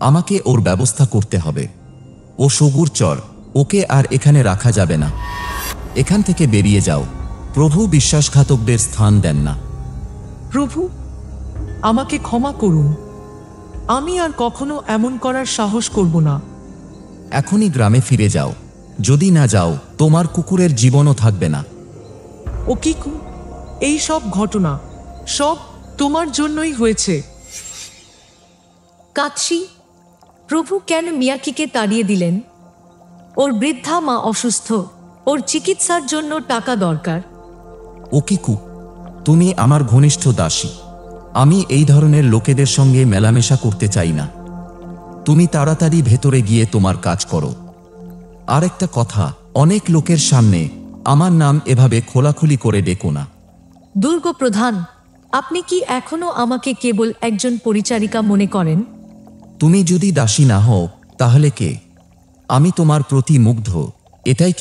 আমাকে ওর ব্যবস্থা করতে হবে। ও সবুর চর, ওকে আর এখানে রাখা যাবে না। এখান থেকে বেরিয়ে যাও। প্রভু বিশ্বাসঘাতকদের স্থান দেন না। প্রভু, আমাকে ক্ষমা করুন। আমি আর কখনো এমন করার সাহস করব না। এখনই গ্রামে ফিরে যাও। যদি না যাও, তোমার কুকুরের জীবনও থাকবে না। ও কিকু, এই সব ঘটনা সব তোমার জন্যই হয়েছে। কাচ্ছি, প্রভু কেন মিয়াকিকে তাড়িয়ে দিলেন? ওর বৃদ্ধা মা অসুস্থ, ওর চিকিৎসার জন্য টাকা দরকার। ওকিকু, তুমি আমার ঘনিষ্ঠ দাসী। আমি এই ধরনের লোকেদের সঙ্গে মেলামেশা করতে চাই না। তুমি তাড়াতাড়ি ভেতরে গিয়ে তোমার কাজ করো। আর একটা কথা, অনেক লোকের সামনে আমার নাম এভাবে খোলাখুলি করে ডেকো না। দুর্গ প্রধান, আপনি কি এখনো আমাকে কেবল একজন পরিচারিকা মনে করেন? তুমি যদি দাসী না হও, তাহলে কে? আমি তোমার প্রতি মুগ্ধ, এটাই